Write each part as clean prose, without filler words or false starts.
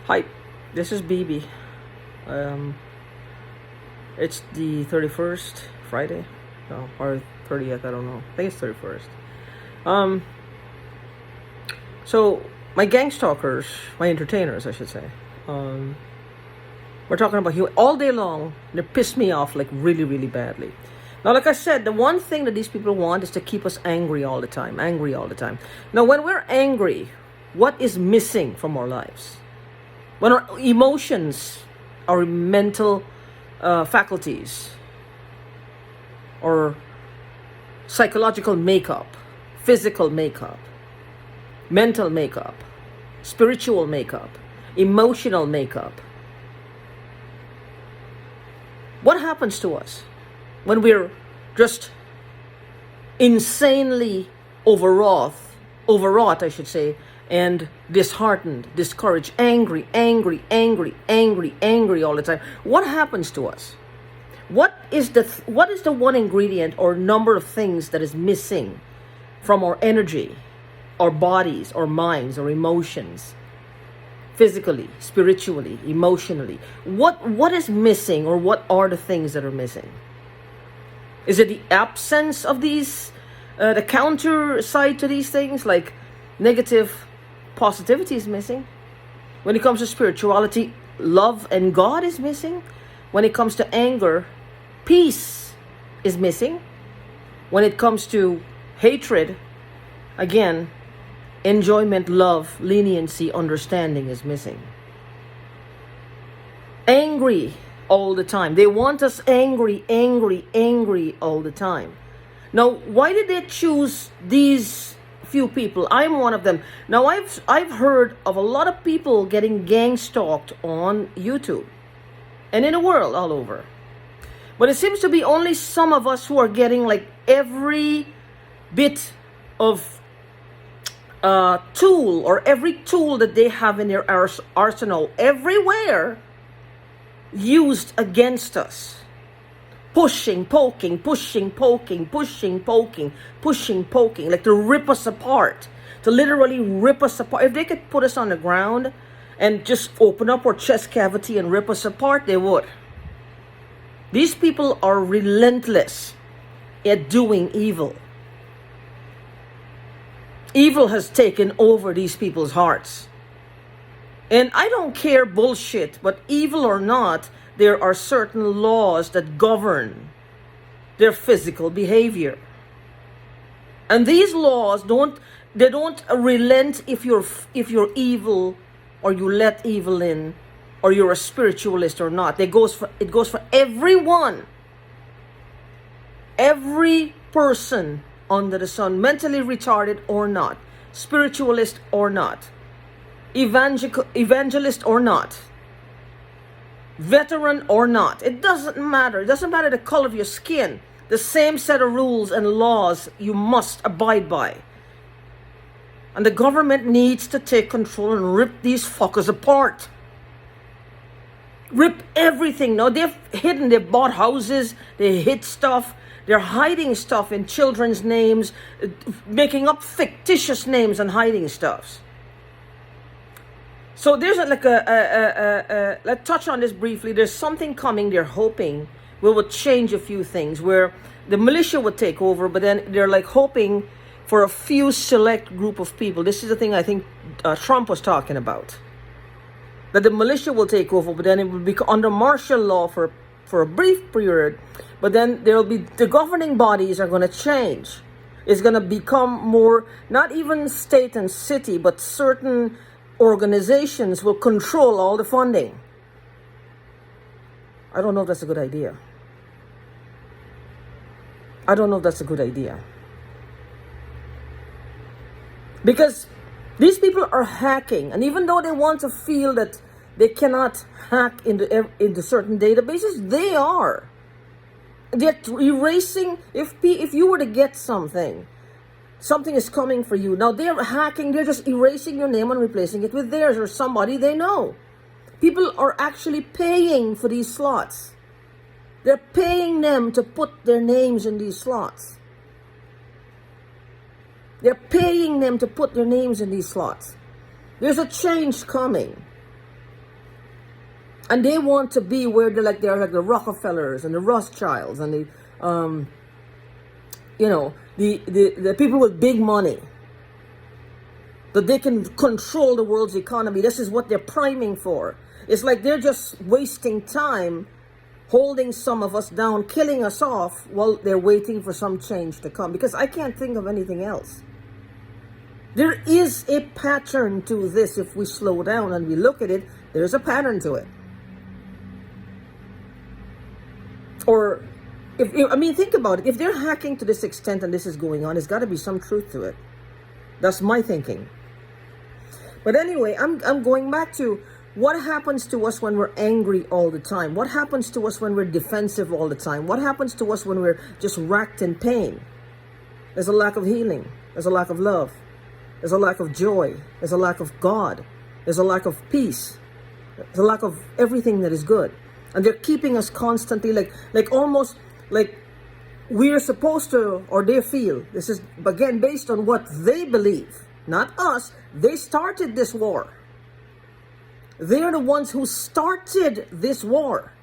Hi, this is BB. Um, it's the 31st, Friday, no, or 30th, I don't know. I think it's 31st. Um, so my gang stalkers, my entertainers, I should say, we're talking about you all day long. They piss me off like really, really badly. Now, like I said, the one thing that these people want is to keep us angry all the time, angry all the time. Now, when we're angry, what is missing from our lives? When our emotions, our mental faculties, or psychological makeup, physical makeup, mental makeup, spiritual makeup, emotional makeup, what happens to us when we're just insanely overwrought, I should say, and disheartened, discouraged, angry all the time? What happens to us? What is the one ingredient or number of things that is missing from our energy, our bodies, our minds, our emotions, physically, spiritually, emotionally? What is missing, or what are the things that are missing? Is it the absence of these, the counter side to these things, like negative positivity is missing? When it comes to spirituality, love and God is missing. When it comes to anger, peace is missing. When it comes to hatred, again, enjoyment, love, leniency, understanding is missing. Angry all the time. They want us angry all the time. Now, why did they choose these few people? I'm one of them. Now, I've heard of a lot of people getting gang stalked on YouTube and in the world all over. But it seems to be only some of us who are getting like every bit of tool, or every tool that they have in their arsenal everywhere, used against us. Pushing, poking, like to rip us apart, to literally rip us apart. If they could put us on the ground and just open up our chest cavity and rip us apart, they would. These people are relentless at doing evil. Evil has taken over these people's hearts. And I don't care bullshit, but evil or not, there are certain laws that govern their physical behavior. And these laws don't relent if you're evil, or you let evil in, or you're a spiritualist or not. It goes for everyone. Every person under the sun, mentally retarded or not, spiritualist or not, evangelist or not, veteran or not. It doesn't matter. It doesn't matter the color of your skin. The same set of rules and laws you must abide by. And the government needs to take control and rip these fuckers apart. Rip everything. Now they've bought houses, they hid stuff, they're hiding stuff in children's names, making up fictitious names and hiding stuff. So there's let's touch on this briefly. There's something coming. They're hoping will change a few things, where the militia would take over, but then they're like hoping for a few select group of people. This is the thing I think Trump was talking about. That the militia will take over, but then it will be under martial law for a brief period. But then there will be, the governing bodies are going to change. It's going to become more, not even state and city, but certain organizations will control all the funding. I don't know if that's a good idea. Because these people are hacking, and even though they want to feel that they cannot hack into certain databases, they are. They're erasing. If you were to get something is coming for you. Now they're hacking. They're just erasing your name and replacing it with theirs or somebody they know. People are actually paying for these slots. They're paying them to put their names in these slots. There's a change coming. And they want to be where they're like the Rockefellers and the Rothschilds and the the people with big money, that they can control the world's economy. This is what they're priming for. It's like they're just wasting time holding some of us down, killing us off while they're waiting for some change to come. Because I can't think of anything else. There is a pattern to this. If we slow down and we look at it, there's a pattern to it. Or, think about it. If they're hacking to this extent and this is going on, there's got to be some truth to it. That's my thinking. But anyway, I'm going back to what happens to us when we're angry all the time. What happens to us when we're defensive all the time? What happens to us when we're just racked in pain? There's a lack of healing. There's a lack of love. There's a lack of joy. There's a lack of God. There's a lack of peace. There's a lack of everything that is good. And they're keeping us constantly like almost like we're supposed to, or they feel, this is again based on what they believe, not us. They started this war. They're the ones who started this war.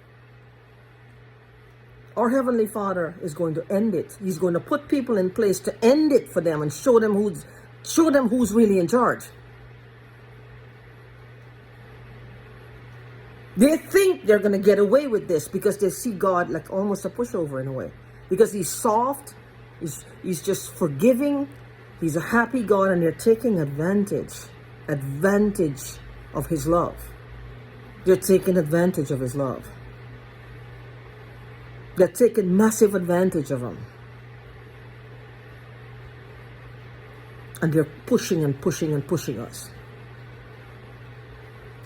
Our Heavenly Father is going to end it. He's going to put people in place to end it for them and show them who's really in charge. They think they're going to get away with this because they see God like almost a pushover in a way. Because he's soft, he's just forgiving, he's a happy God, and they're taking advantage of his love. They're taking advantage of his love. They're taking massive advantage of him. And they're pushing and pushing and pushing us.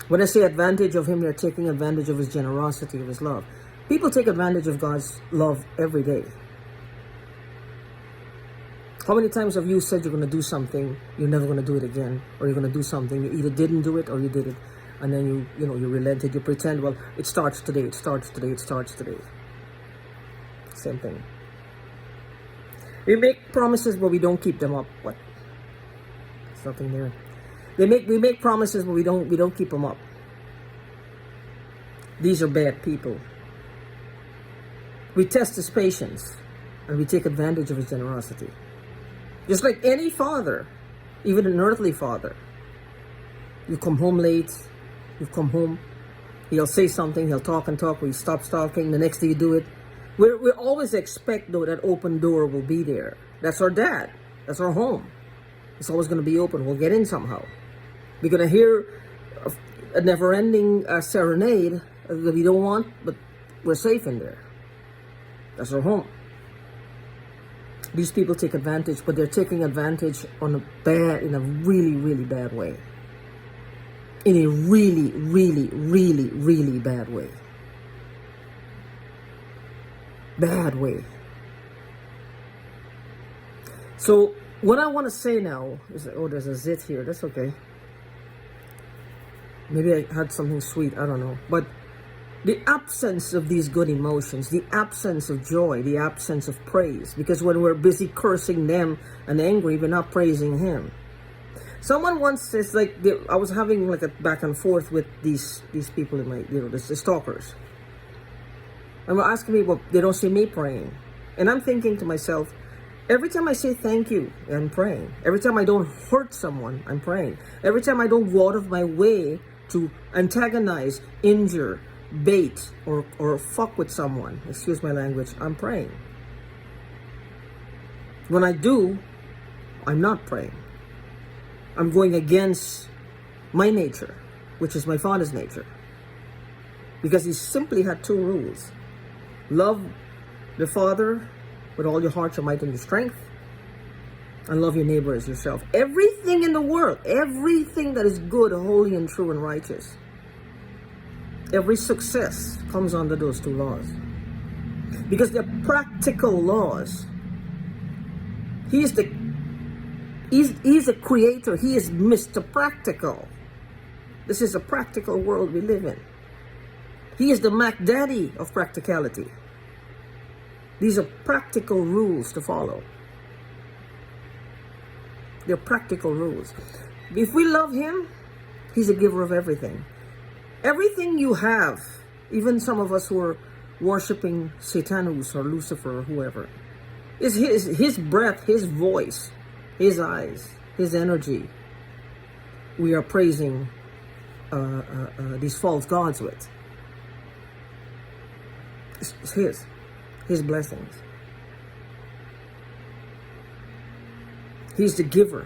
When I say advantage of him, they're taking advantage of his generosity, of his love. People take advantage of God's love every day. How many times have you said you're going to do something, you're never going to do it again, or you're going to do something, you either didn't do it or you did it, and then you relented, you pretend, well, it starts today, it starts today, it starts today. Same thing. We make promises, but we don't keep them up. What? There's nothing there. We make promises, but we don't keep them up. These are bad people. We test his patience, and we take advantage of his generosity. Just like any father, even an earthly father. You come home late, you come home, he'll say something, he'll talk and talk, we stop talking, the next day you do it. We always expect, though, that open door will be there. That's our dad. That's our home. It's always going to be open. We'll get in somehow. We're going to hear a never-ending serenade that we don't want, but we're safe in there. That's our home. These people take advantage, but they're taking advantage in a really, really bad way. In a really, really, really, really bad way. Bad way. So what I want to say now is, there's a zit here. That's okay. Maybe I had something sweet. I don't know. But the absence of these good emotions, the absence of joy, the absence of praise. Because when we're busy cursing them and angry, we're not praising him. Someone once says, I was having a back and forth with these people in my, the stalkers. And they're asking me, well, they don't see me praying. And I'm thinking to myself, every time I say thank you, I'm praying. Every time I don't hurt someone, I'm praying. Every time I don't go out of my way to antagonize, injure, bait, or fuck with someone, excuse my language, I'm praying. When I do, I'm not praying. I'm going against my nature, which is my Father's nature. Because he simply had two rules. Love the Father with all your heart, your might, and your strength. And love your neighbor as yourself. Everything in the world, everything that is good, holy, and true, and righteous, every success comes under those two laws. Because they're practical laws. He's a creator. He is Mr. Practical. This is a practical world we live in. He is the Mac Daddy of practicality. These are practical rules to follow. They're practical rules. If we love him, he's a giver of everything. Everything you have, even some of us who are worshiping Satanus or Lucifer or whoever, is his breath, his voice, his eyes, his energy. We are praising these false gods with. It's his blessings. He's the giver.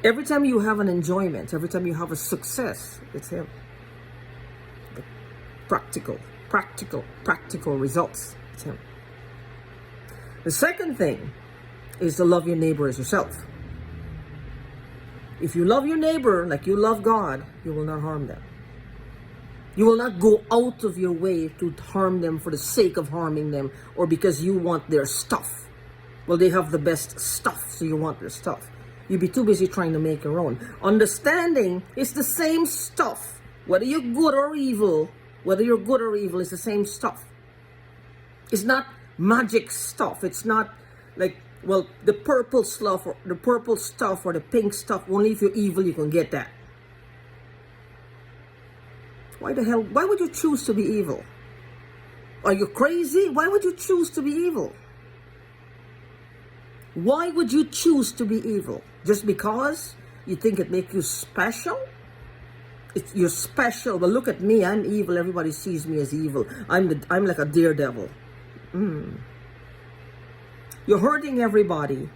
Every time you have an enjoyment, every time you have a success, it's him. The practical results, it's him. The second thing is to love your neighbor as yourself. If you love your neighbor like you love God, you will not harm them. You will not go out of your way to harm them for the sake of harming them or because you want their stuff. Well, they have the best stuff, so you want their stuff. You'd be too busy trying to make your own. Understanding it's the same stuff. Whether you're good or evil, it's the same stuff. It's not magic stuff. It's not like, well, the purple stuff or the pink stuff, only if you're evil you can get that. Why the hell, why would you choose to be evil? Are you crazy? Why would you choose to be evil? Why would you choose to be evil? Just because you think it makes you special? You're special. Well, look at me. I'm evil. Everybody sees me as evil. I'm like a daredevil. You're hurting everybody,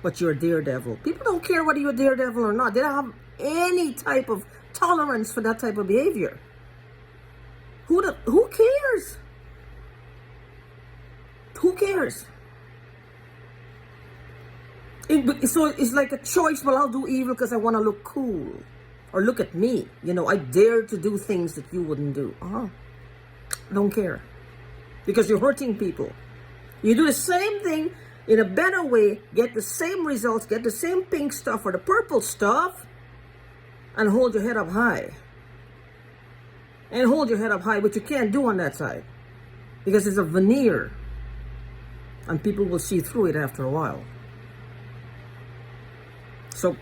but you're a daredevil. People don't care whether you're a daredevil or not. They don't have any type of tolerance for that type of behavior. Who cares? Who cares? So it's like a choice. Well, I'll do evil because I want to look cool. Or look at me. You know, I dare to do things that you wouldn't do. Don't care. Because you're hurting people. You do the same thing in a better way, get the same results, get the same pink stuff or the purple stuff, and hold your head up high. And hold your head up high, but you can't do on that side. Because it's a veneer. And people will see through it after a while. So,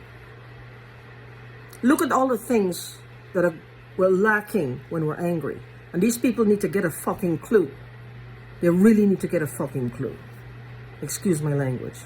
look at all the things that we're lacking when we're angry. And these people need to get a fucking clue. They really need to get a fucking clue. Excuse my language.